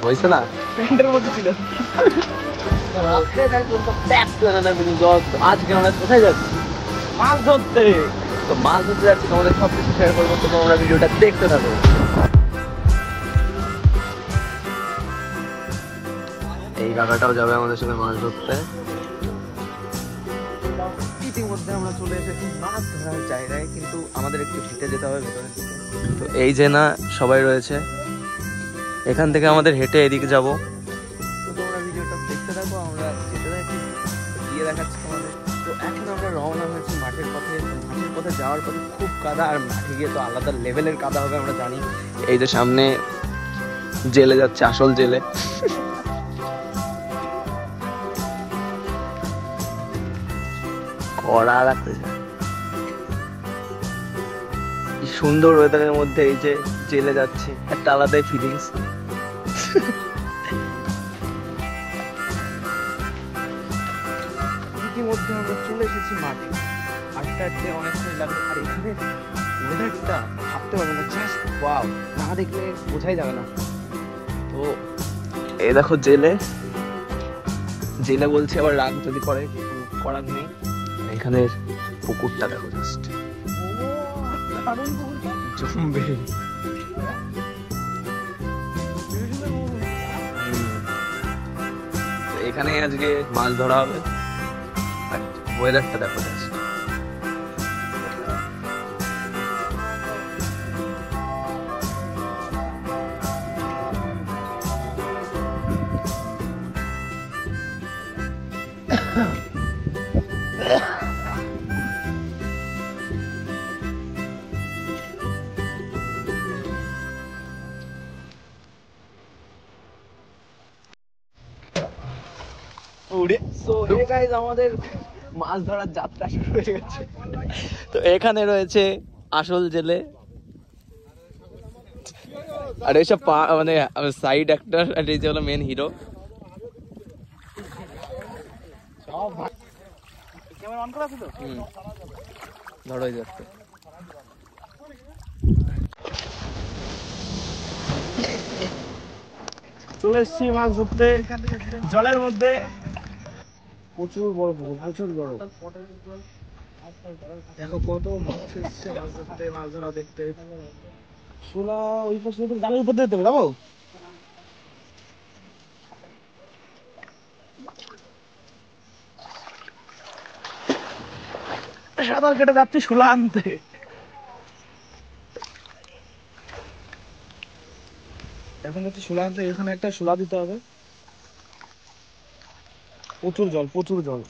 হয়েছে না প্যান্টের মধ্যে ছিল। আজকে আমরা কোথায় যাচ্ছি? মাছ ধরতে। তো মাছ ধরতে যাচ্ছি, তোমাদের সবকিছু শেয়ার করবো, তো তোমরা ভিডিওটা দেখতে থাকো। এই কাকাটাও যাবে আমাদের সাথে মাছ ধরতে। ইতিমধ্যে আমরা চলে এসেছি মাছ ধরার জায়গায়, কিন্তু আমাদের একটু হেঁটে যেতে হবে ভেতরের দিকে। তো এই যে না সবাই রয়েছে, এখান থেকে আমাদের হেঁটে এদিকে যাব। তো তোমরা ভিডিওটা দেখতে থাকো, আমরা যেতে থাকি, গিয়ে দেখাচ্ছি তোমাদের। তো এখন আমরা রওনা হয়েছি মাঠের পথে। মাঠের পথে যাওয়ার পথে খুব কাদা, আর মাঠে গিয়ে তো আলাদা লেভেলের কাদা হবে আমরা জানি। এই যে সামনে জেলে যাচ্ছে, আসল জেলে। কড়া লাগতেছে, সুন্দর ওয়েদারের মধ্যে এই যে জেলে যাচ্ছে, একটা আলাদাই ফিলিংস। ইতিমধ্যে আমরা চলে এসেছি মাঠে। হাঁটতে হাঁটতে অনেক সময় লাগবে, আর এখানে ওয়েদারটা ভাবতে পারবে না, জাস্ট ওয়াও, না দেখলে বোঝাই যাবে না। তো এই দেখো জেলে, জেলে বলছে আবার রাগ যদি করে, কিছু করার নেই। এখানে পুকুরটা দেখো জাস্ট জমবে। এখানে আজকে মাছ ধরা হবে, আর ওয়েদারটা দেখো জাস্ট। আমাদের মাছ ধরার যাত্রা শুরু হয়ে গেছে। তো এখানে রয়েছে আসল জেলে, আর এইসব মানে সাইড অ্যাক্টর, আর এই যে হলো মেন হিরো। ধরো এই যাচ্ছে। চলে এসছি মাছ ধরতে জলের মধ্যে। প্রচুর বড় পুকুর, প্রচুর বড়। দেখো কত মাছ এসছে মাছ ধরতে, মাছ ধরা দেখতে। শোলা ওই পাশে জালের উপর দিতে যাবো। সাঁতার কেটে যাচ্ছি শোলা আনতে। এখন যাচ্ছি শোলা আনতে, এখানে একটা শোলা দিতে হবে। প্রচুর জল, প্রচুর জল।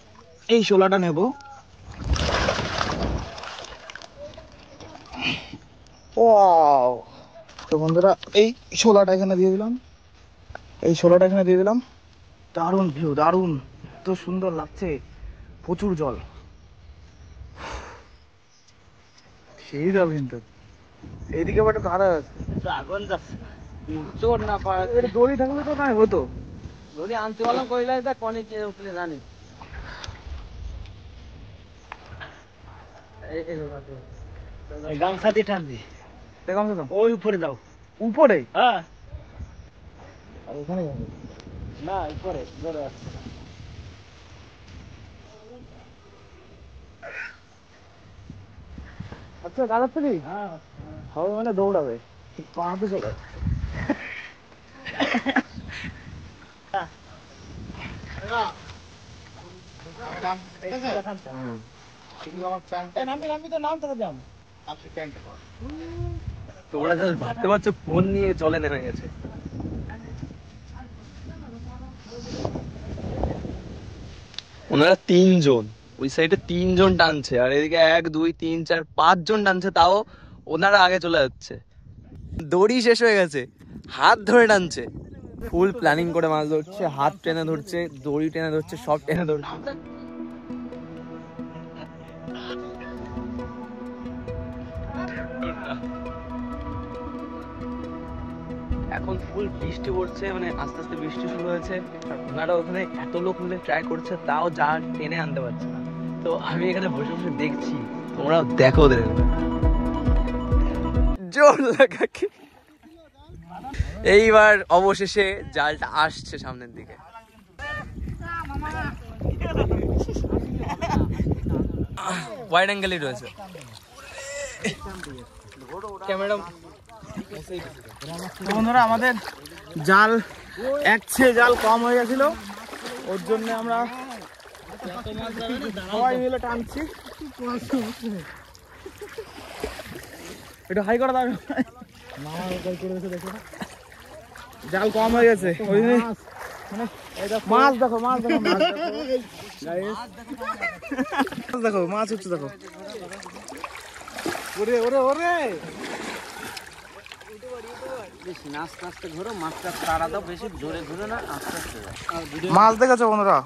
এই শোলাটা নেব। ওয়াও! তো বন্ধুরা এই শোলাটা এখানে দিয়ে দিলাম, এই শোলাটা এখানে দিয়ে দিলাম। দারুণ ভিউ, দারুণ, এত সুন্দর লাগছে, প্রচুর জল। সেই জল কিন্তু এইদিকে আবার একটা ধারা আছে, আগুন যাচ্ছে। চোর না পারে, দড়ি থাকলে তো নাই হতো। দড়ি আনতে বললাম, কইলাই দেখ অনেক উঠলে জানি। গামছা দিয়ে টানবি, ওই উপরে দাও। উপরে? হ্যাঁ, ওখানে না, উপরে জোরে আসছে। আচ্ছা গাড়ার থেকে হবে মানে দৌড়াবে, পাহাড়ে চলে। তোমরা জাস্ট ভাবতে পারছো ফোন নিয়ে জলে নেমে গেছে। ওনারা 3 জন, ওই সাইডে 3 জন টানছে, আর এদিকে 1 2 3 4 5 জন টানছে, তাও ওনারা আগে চলে যাচ্ছে। দড়ি শেষ হয়ে গেছে, হাত ধরে টানছে। ফুল প্ল্যানিং করে মাছ ধরছে, হাত টেনে ধরছে, দড়ি টেনে ধরছে, সব টেনে ধরছে। এখন ফুল বৃষ্টি পড়ছে, মানে আস্তে আস্তে বৃষ্টি শুরু হয়েছে। আর ওনারা ওখানে এত লোক মিলে ট্রাই করছে, তাও জাল টেনে আনতে পারছে না। তো আমি এখানে বসে বসে দেখছি, তোমরাও দেখো ওদের জোর লাগা কি। এইবার অবশেষে জালটা আসছে সামনের দিকে। ওয়াইড অ্যাঙ্গেলই রয়েছে ক্যামেরা। বন্ধুরা আমাদের জাল জাল কম হয়ে গেছিল, ওর জন্য আমরা সবাই মিলে টানছি। এটা হাই করা যাবে, জাল কম হয়ে গেছে ওই মাছ দেখো, মাছ দেখো, দেখো মাছ হচ্ছে, দেখো ওরে ওরে ওরে। আস্তে আস্তে ঘুরো, মাছটা তাড়া দাও, বেশি জোরে ঘুরো না, আস্তে আস্তে। মাছ দেখেছো বন্ধুরা?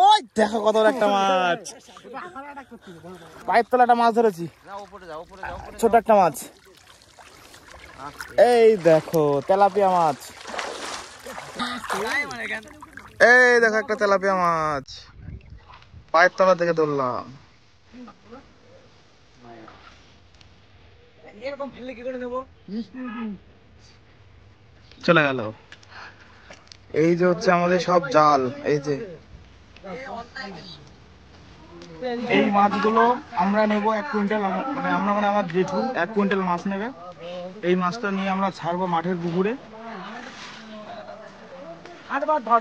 ওই দেখো কত একটা মাছ, পাইপ তলা একটা মাছ ধরেছি, ছোট একটা মাছ। এই দেখো তেলাপিয়া মাছ, এই দেখো একটা তেলাপিয়া মাছ পাইপ তলা থেকে ধরলাম। চলে গেল। এই যে হচ্ছে আমাদের সব জাল, এই যে এই মাছগুলো আমরা নেব 1 কুইন্টাল, মানে আমরা মানে আমার জেঠু 1 কুইন্টাল মাছ নেবে। এই মাছটা নিয়ে আমরা ছাড়বো মাঠের পুকুরে।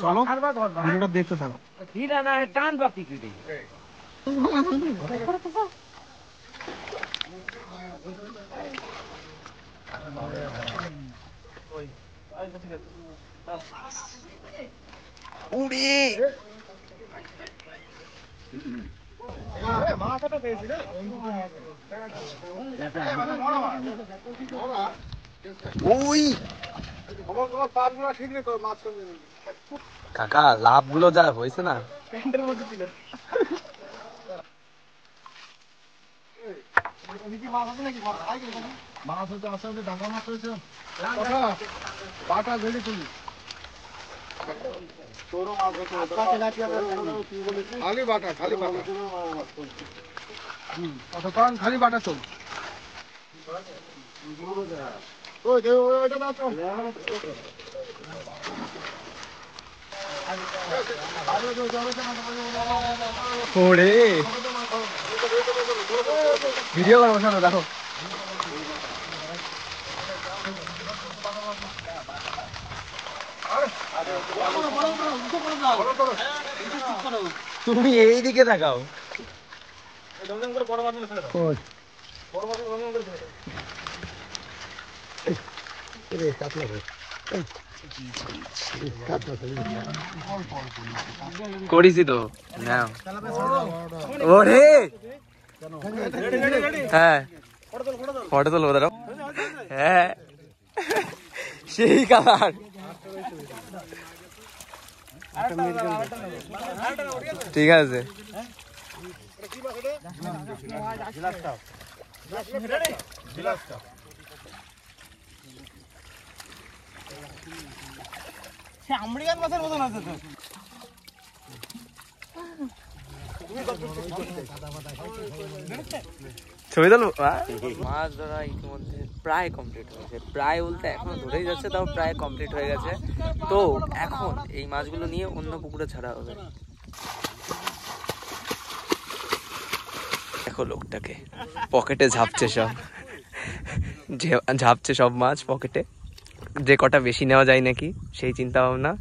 চলো ভিডিওটা দেখতে থাকো। কাকা লাভ গুলো যা হয়েছে না, খালি বাটা চল। ভিডিও করবো শোনো, দেখো তুমি এইদিকে তাকাও। করেছি তো, ওরে হ্যাঁ ফটো তুলবো দাঁড়াও। হ্যাঁ সেই কালার, ঠিক আছে। আমেরিকান মাছের মতন আছে তো। ছবি তুলবো। মাছ ধরা ইতিমধ্যে প্রায় কমপ্লিট হয়েছে, প্রায় বলতে এখনো ধরেই যাচ্ছে, তাও প্রায় কমপ্লিট হয়ে গেছে। তো এখন এই মাছগুলো নিয়ে অন্য পুকুরে ছাড়া হবে। দেখো লোকটাকে, পকেটে ঝাপছে সব, ঝাপছে সব মাছ পকেটে, যে কটা বেশি নেওয়া যায় নাকি সেই চিন্তা ভাবনা।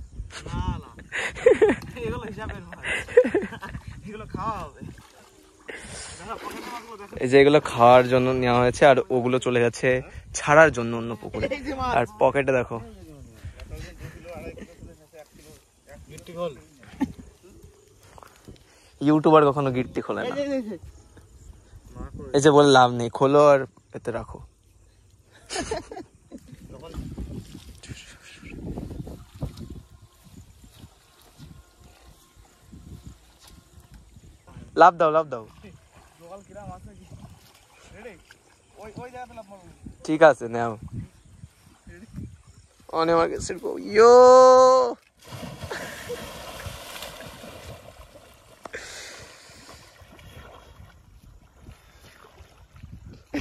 এই যে এগুলো খাওয়ার জন্য নেওয়া হয়েছে, আর ওগুলো চলে যাচ্ছে ছাড়ার জন্য অন্য পুকুরে। আর পকেটে দেখো, ইউটিউবার কখনো গিট্টি খোলে না। এই যে বলে লাভ নেই, খোলো আর এতে রাখো। লাভ দাও, লাভ দাও। ঠিক আছে নাও অনে আমার কাছে ইয়ো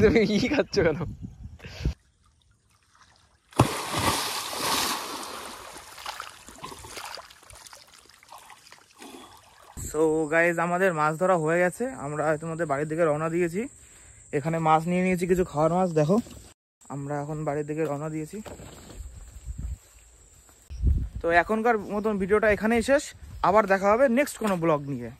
তুমি ই খাচ্ছ কেন? সো গাইজ আমাদের মাছ ধরা হয়ে গেছে, আমরা তোমাদের বাড়ির দিকে রওনা দিয়েছি। এখানে মাছ নিয়ে নিয়েছি, কিছু খাওয়ার মাছ। দেখো আমরা এখন বাড়ির দিকে রওনা দিয়েছি। তো এখনকার মতন ভিডিওটা এখানেই শেষ, আবার দেখা হবে নেক্সট কোনো ব্লগ নিয়ে।